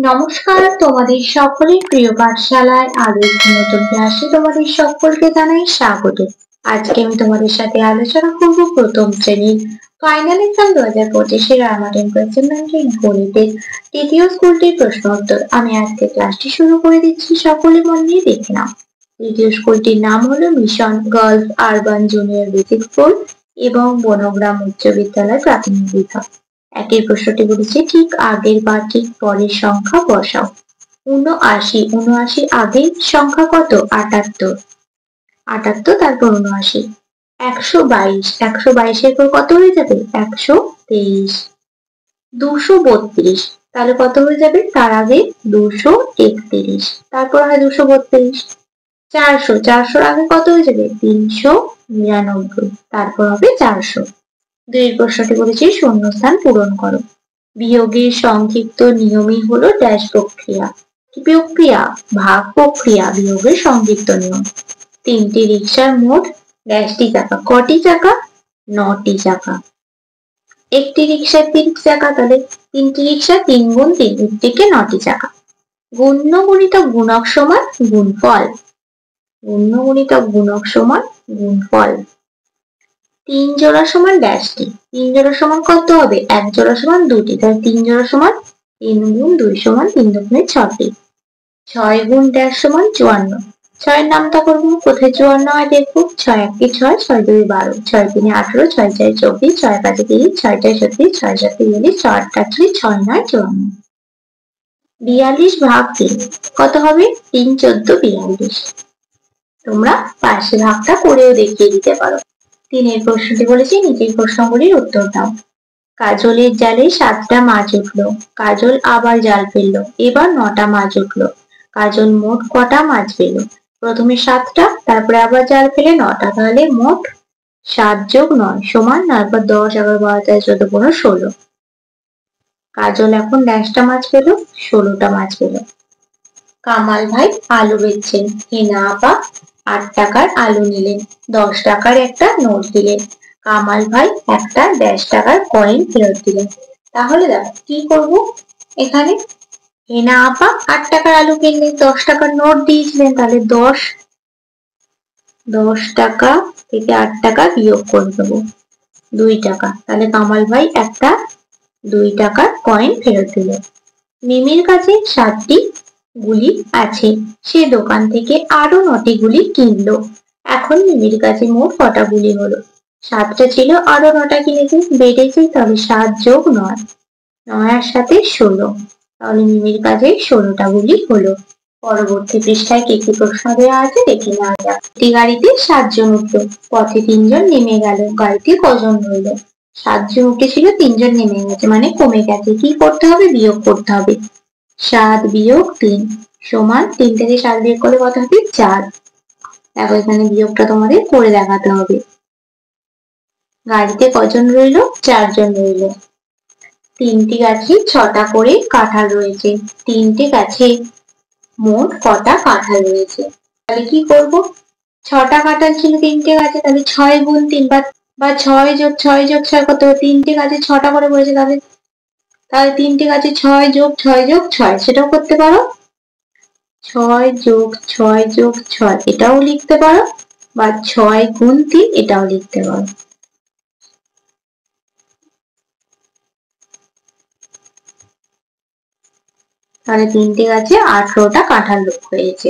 নমস্কার, তোমাদের সকলের প্রিয় পাঠশালায় আরো একটি নতুন ক্লাসে তোমাদের সকলকে জানাই স্বাগত। আজকে আমি তোমাদের সাথে আলোচনা করব প্রথম শ্রেণীর ফাইনাল এক্সাম 2025 রামায়ণ কোয়েশ্চেন ব্যাংকের গণিতের তৃতীয় স্কুলটির প্রশ্ন উত্তর। আমি আজকে ক্লাসটি শুরু করে দিচ্ছি, সকলে মন দিয়ে দেখে নাও। তৃতীয় স্কুলটির নাম হলো mission girls urban junior basic school এবং বনগ্রাম উচ্চ বিদ্যালয় প্রাথমিক বিভাগ। একের প্রশ্নটি বলেছে ঠিক আগের বা ঠিক পরের সংখ্যা বসাও। ৭৯ আগের সংখ্যা কত? ৭৮, তারপর ৭৯। ১২২ পর কত হয়ে যাবে? ১২৩। ২৩২, তাহলে কত হয়ে যাবে? তার আগে ২৩১, তারপর হয় ২৩২। ৪০০ আগে কত হয়ে যাবে? ৩৯৯, তারপর হবে ৪০০। দুই প্রশ্নটি বলেছি শূন্যস্থান পূরণ করো। বিয়োগের সংক্ষিপ্ত নিয়মই হলো ড্যাশ প্রক্রিয়া। কি প্রক্রিয়া? ভাগ প্রক্রিয়া, বিয়োগের সংক্ষিপ্ত নিয়ম। তিনটি রিকশার মোট ড্যাশটি চাকা। কটি চাকা? ৯টি চাকা। একটি রিকশার ৩টি চাকা, তাহলে তিনটি রিকশা ৩ গুণ ৩, একটিকে ৯টি চাকা। গুণ্য গুণিতক গুণক সমান গুণফল। গুণ্য গুণিতক গুণক সমান গুণফল। ৩ জোড়া সমান ড্যাশটি। ৩ জোড়া সমান কত হবে? ১ জোড়া সমান ২টি, তাহলে ৩ জোড়া সমান ৩ গুণ ২ সমান ৩ দুগুণে ৬টি। ৬ গুণ ড্যাশ সমান ৫৪। ৬ নামতা করবো, কোথায় ৫৪ হয় দেখবো। ৬ ১ ৬, ৬ ২ ১২, ৬ ৩ ১৮, ৬ ৪ ২৪, ৬ ৫ ৩০, ৬ ৬ ৩৬, ৬ ৭ ৪৪, ৬ ৮ ৪৮, ৬ ৯ ৫৪। ৪২ ভাগ ৩ কত হবে? ৩ ১৪ ৪২। তোমরা পাশে ভাগটা করেও দেখিয়ে দিতে পারো। তিনের প্রশ্নটি বলেছি নিচের প্রশ্নগুলির উত্তর দাও। কাজলের জালে ৭টা মাছ উঠলো। কাজল আবার জাল ফেললো, এবার ৯টা মাছ উঠলো। কাজল মোট কটা মাছ পেল? প্রথমে ৭টা, তারপরে আবার জাল ফেলে ৯টা, তাহলে মোট ৭ যোগ ৯ সমান, তারপর ১০ 11 12 13 14 15 16। কাজল এখন ড্যাশটা মাছ পেল? ১৬টা মাছ পেল। কামাল ভাই আলু বেচছেন। হেনা আপা ৮ টাকার আলু নিলেন, ১০ টাকার একটা নোট দিলেন। কামাল ভাই একটা ড্যাশ টাকার কয়েন ফেরত দিলেন। তাহলে দেখো কি করব, এখানে হেনা আপা ৮ টাকার আলু কিনলেন, ১০ টাকার নোট দিয়েছিলেন, তাহলে ১০ টাকা থেকে ৮ টাকা বিয়োগ করে দেবো, ২ টাকা। তাহলে কামাল ভাই একটা ২ টাকার কয়েন ফেরত দিলেন। মিমির কাছে ৭টি গুলি আছে, সে দোকান থেকে আরো ৯টি গুলি কিনলো। এখন মিমির কাছে মোট কটা গুলি হলো? ৭টা ছিল, আরো ৯টা কিনেছে, বেড়েছে, তাহলে ৭ যোগ ৯, ৯ আর ৭ ১৬, তাহলে মিমির কাছে ১৬টা গুলি হলো। পরবর্তী পৃষ্ঠায় কি কি প্রশ্ন দেওয়া আছে দেখে নেওয়া যাক। একটি গাড়িতে ৭ জন উঠলো, পথে ৩ জন নেমে গেল, গাড়িতে কজন রইল? ৭ জন উঠেছিল, ৩ জন নেমে গেছে, মানে কমে গেছে। কি করতে হবে? বিয়োগ করতে হবে। ৭ বিয়োগ ৩ সমান, ৩ থেকে ৭ বিয়োগ করলে কত হবে? ৪। দেখো এখানে বিয়োগটা তোমাদের করে দেখাতে হবে। গাড়িতে কজন রইল? ৪ জন রইল। ৩টি গাছে ৬টা করে কাঁঠাল রয়েছে, ৩টে গাছে মোট কটা কাঁঠাল রয়েছে? তাহলে কি করব? ৬টা কাঁঠাল ছিল ৩টে গাছে, তাহলে ৬ গুণ ৩ বা ৬ যোগ ৬ যোগ ৬ কত? ৩টে গাছে ৬টা করে বলেছে, তাহলে ৩টে গাছে ৬ যোগ ৬ যোগ ৬, সেটাও করতে পারো। ৬ যোগ ৬ যোগ ৬ এটাও লিখতে পারো, বা ৬ গুণ ৩ এটাও লিখতে পারো। তাহলে ৩টে গাছে ১৮টা কাঁঠাল হয়েছে।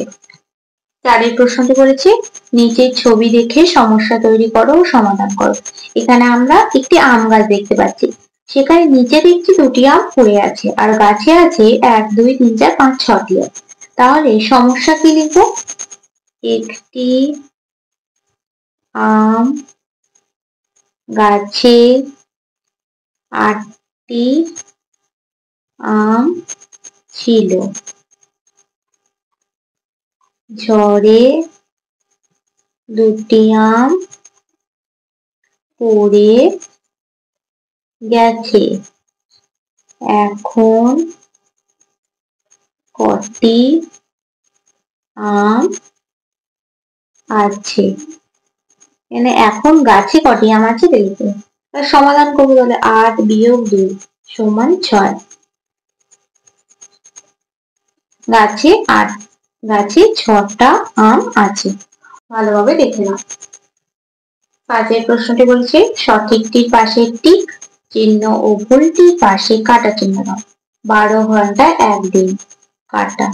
৪এর প্রশ্নটি বলেছে নিচের ছবি দেখে সমস্যা তৈরি করো ও সমাধান করো। এখানে আমরা একটি আম গাছ দেখতে পাচ্ছি, সেখানে নিচে দেখছি ২টি আম পড়ে আছে, আর গাছে আছে ১ ২ ৩ ৪ ৫ ৬টি আম। তাহলে সমস্যা কি লিখবো? একটি আম গাছে ৮টি আম ছিল, ঝড়ে ২টি আম পড়ে গেছে, এখন কটি আম আছে? মানে এখন গাছে কটি আম আছে লিখবে। সমাধান করবো, তাহলে ৮ বিয়োগ ২ সমান ৬। গাছে 6টা আম আছে। ভালোভাবে দেখে নাও। 5 প্রশ্নটি বলছে সঠিকটির পাশে টিক চিহ্ন ও ভুলটির পাশে কাটা চিহ্ন দাও। 12 ঘন্টা একদিন, কাটা।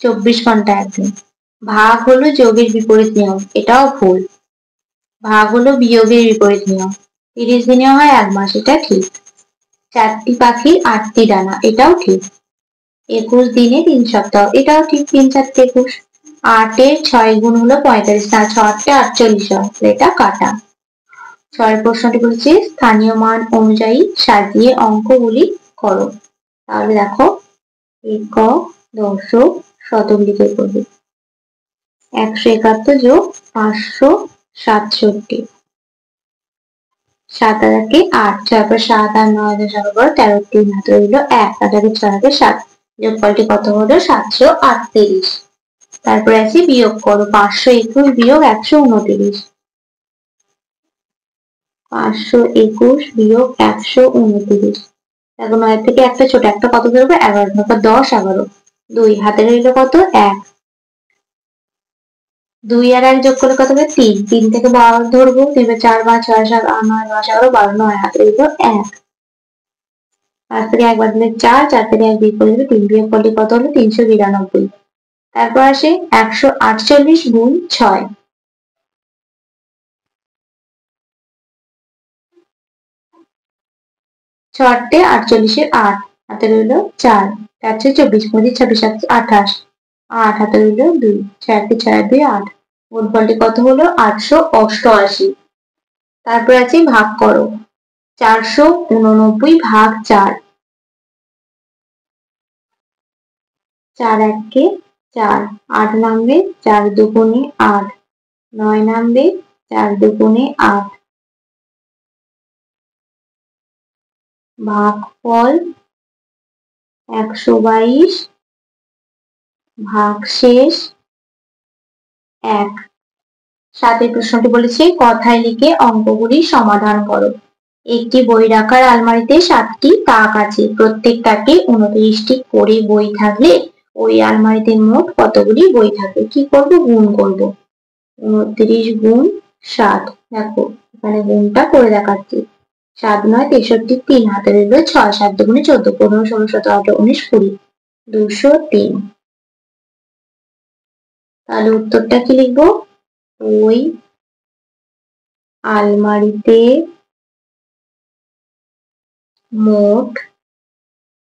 24 ঘন্টা একদিন। ভাগ হলো যোগের বিপরীত নিয়ম, এটাও ভুল। ভাগ হলো বিয়োগের বিপরীত নিয়ম। 30 দিনে হয় 1 মাস, এটা ঠিক। 4টি পাখির 8টি ডানা, এটাও ঠিক। 21 দিনে 3 সপ্তাহ, এটাও ঠিক। 3 4 21। 8 6 গুণ হলো 45, না 6 48 হয়, এটা কাটা। 6 প্রশ্নটি বলছে স্থানীয় মান অনুযায়ী সাজিয়ে অঙ্কগুলি করো। তাহলে দেখো একক, দশক, শতক লিখে করবে। 171 যোগ 567। 7 আর 8, 6 পর 7 আর 9 13 3 হাতে রইল 1, 8 আর 6 7, যোগফলটি কত হলো 738। তারপরে আছে বিয়োগ করো, 521 বিয়োগ 129। 521 বিয়োগ 129। দেখো 9 থেকে একটা ছোট, একটা কত ধরবে 11, 10 11। 2 হাতে রইল কত 1। 2 আর 1 যোগ করলে কত হবে 3। 3 থেকে 12 ধরবো, 3 4 5 6 7 8 9 10 11 12, 9 হাতে রইল 1। 5 থেকে 1 বাদ দিলে 4, 4 থেকে 1 বিয়োগ করলে 3, বিয়োগ করলে কত হলো 392। তারপর আসে 148 গুণ 6। 6 48 এর 8, হাতে রইল 4। 4 24, 25 26 27 28। 8 হাতে রইল 2, 6 6 2 8। গুণফলটি কত হলো 888। তারপর আছে ভাগ করো, 489 ভাগ 4। 4 1 4, 8 নামবে 4 দুগুণে 8, 9 নামবে 4 দুগুণে 8। ভাগফল 122 ভাগশেষ 1। 7 প্রশ্নটি বলেছে কথায় লিখে অঙ্কগুলি সমাধান করো। একটি বই রাখার আলমারিতে 7টি তাক আছে, প্রত্যেক তাকে 29টি করে বই থাকলে ওই আলমারিতে মোট কতগুলি বই থাকে? কি করব? গুণ করব। 29 গুণ 7, দেখো এখানে গুণটা করে দেখাচ্ছি। 7 9 63, 3 হাতে রইল 6, 7 দুগুণে 14, 15 16 17 18 19 20, 203। তাহলে উত্তরটা কি লিখবো? ওই আলমারিতে মোট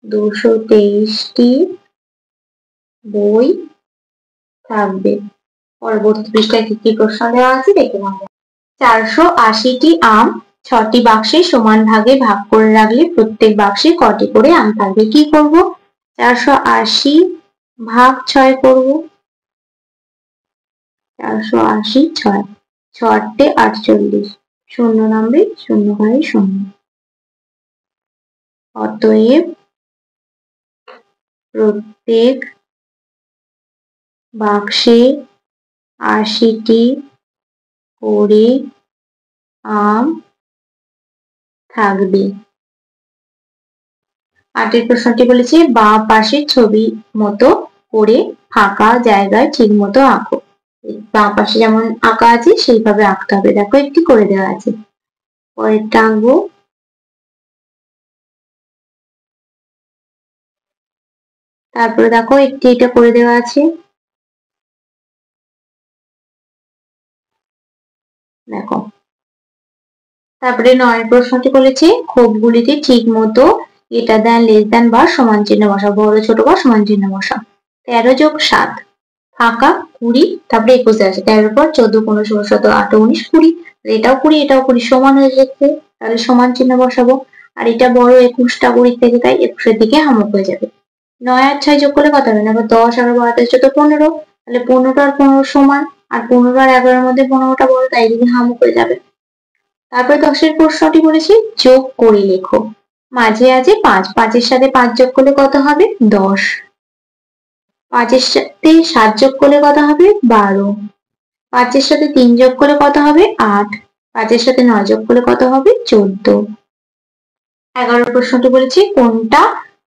223টি বই থাকবে। পরবর্তী পৃষ্ঠায় কি কি প্রশ্ন দেওয়া আছে দেখে নেওয়া। 480টি আম 6টি বাক্সে সমান ভাগে ভাগ করে রাখলে প্রত্যেক বাক্সে কটি করে আম থাকবে? কি করব? 480 ভাগ 6 করব। 480 6, 6 48, 0 নামবে 0 ঘরে 0। অতএব প্রত্যেক বাক্সে 80টি করে আম থাকবে। 8 প্রশ্নটি বলেছে বাঁ পাশের ছবি মতো করে ফাঁকা জায়গায় ঠিক মতো আঁকো। বাঁ পাশে যেমন আঁকা আছে সেইভাবে আঁকতে হবে। দেখো একটি করে দেওয়া আছে, পরেরটা আঁকবো। তারপরে দেখো একটি এটা করে দেওয়া আছে, দেখো। তারপরে 9 প্রশ্নটি বলেছে খোপগুলিতে ঠিক মতো এটা দেন লেস দেন বা সমান চিহ্ন বসা, বড় ছোট বা সমান চিহ্ন বসা। 13 যোগ 7 ফাঁকা 20, তারপরে 21 আছে। 13 পর 14 15 16 17 18 19 20, এটাও 20 এটাও 20 সমান হয়ে যাচ্ছে, তাহলে সমান চিহ্ন বসাবো। আর এটা বড় 21টা 20 থেকে, তাই 21 দিকে হামক হয়ে যাবে। 9 আর 6 যোগ করলে কত হবে? দেখো 10 আর 12 14 15, তাহলে 15 আর 15 সমান, আর 15 আর 11 মধ্যে 15টা বড়, তাই এদিকে হামক হয়ে যাবে। তারপরে 10 প্রশ্নটি বলেছি যোগ করে লেখো। মাঝে আছে 5, 5 সাথে 5 যোগ করলে কত হবে? 10। 5 সাথে 7 যোগ করলে কত হবে? 12। 5 সাথে 3 যোগ করলে কত হবে? 8। 5 সাথে 9 যোগ করলে কত হবে? 14। 11 প্রশ্নটি বলেছি কোনটা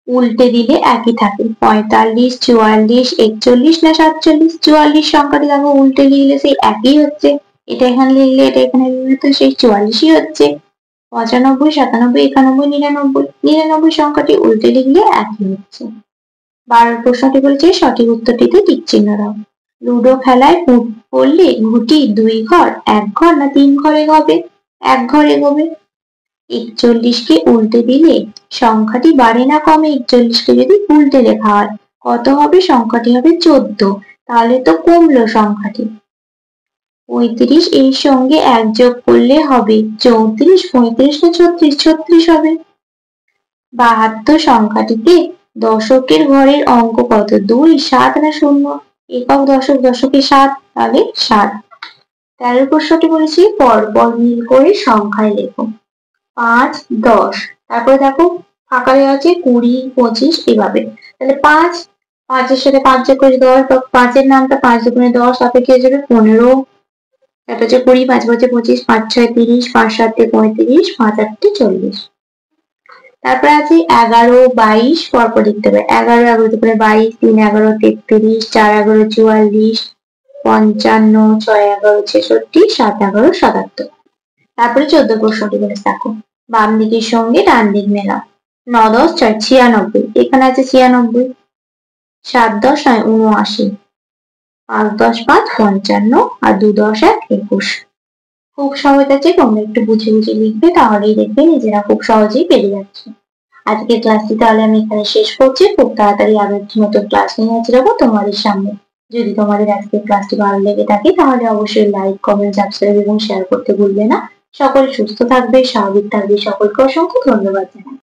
উল্টে দিলে একই থাকে, 45, 44, 41 না 47। 44 সংখ্যাটি দেখো উল্টে লিখলে সেই একই হচ্ছে, এটা এখানে লিখলে এটা এখানে লিখলে তো সেই 44ই হচ্ছে। 95, 97, 91, 99। 99 সংখ্যাটি উল্টে লিখলে একই হচ্ছে। 12 প্রশ্নটি বলছে সঠিক উত্তরটিতে টিক চিহ্ন দাও। লুডো খেলায় ফুট পড়লে ঘুটি 2 ঘর, 1 ঘর না 3 ঘর এগোবে? 1 ঘর এগোবে। 41 কে উল্টে দিলে সংখ্যাটি বাড়ে না কমে? 41 কে যদি উল্টে লেখা হয় কত হবে? সংখ্যাটি হবে 14, তাহলে তো কমলো সংখ্যাটি। 35 এর সঙ্গে 1 যোগ করলে হবে 34, 35 না 36? 36 হবে। 72 সংখ্যাটিতে দশকের ঘরের অঙ্ক কত? 2, 7 না 0? একক দশক, দশকে 7, তাহলে 7। 13 প্রশ্নটি বলেছি পরপর মিল করে সংখ্যায় লেখো। 5, 10, তারপরে দেখো ফাঁকা দেওয়া আছে 20, 25 এভাবে। তাহলে 5, 5 এর সাথে 5 যোগ করে 10, 5 এর নামটা 5 দুগুণে 10, তাতে কি হয়ে যাবে 15। তারপর হচ্ছে 20, 5 5 25, 5 6 30, 5 7 35, 5 8 40। তারপরে আছে 11, 22 পরপর লিখতে হবে। 11, 11 দুগুণে 22, 3 11 33, 4 11 44, 55, 6 11 66, 7 11 77। তারপরে 14 প্রশ্নটি বলে দেখো বাম দিকের সঙ্গে ডান দিক মেলাও। 9 10 6 96, এখানে আছে 96। 7 10 79, 5 10 5 55 আর 2 10 1 21। খুব সহজ আছে, তোমরা একটু বুঝে বুঝে লিখবে, তাহলেই দেখবে নিজেরা খুব সহজেই পেরে যাচ্ছে। আজকের ক্লাসটি তাহলে আমি এখানে শেষ করছি। খুব তাড়াতাড়ি আরো একটি নতুন ক্লাস নিয়ে হাজির হবো তোমাদের সামনে। যদি তোমাদের আজকের ক্লাসটি ভালো লেগে থাকে তাহলে অবশ্যই লাইক, কমেন্ট, সাবস্ক্রাইব এবং শেয়ার করতে ভুলবে না। সকলে সুস্থ থাকবে, স্বাভাবিক থাকবে। সকলকে অসংখ্য ধন্যবাদ জানাই।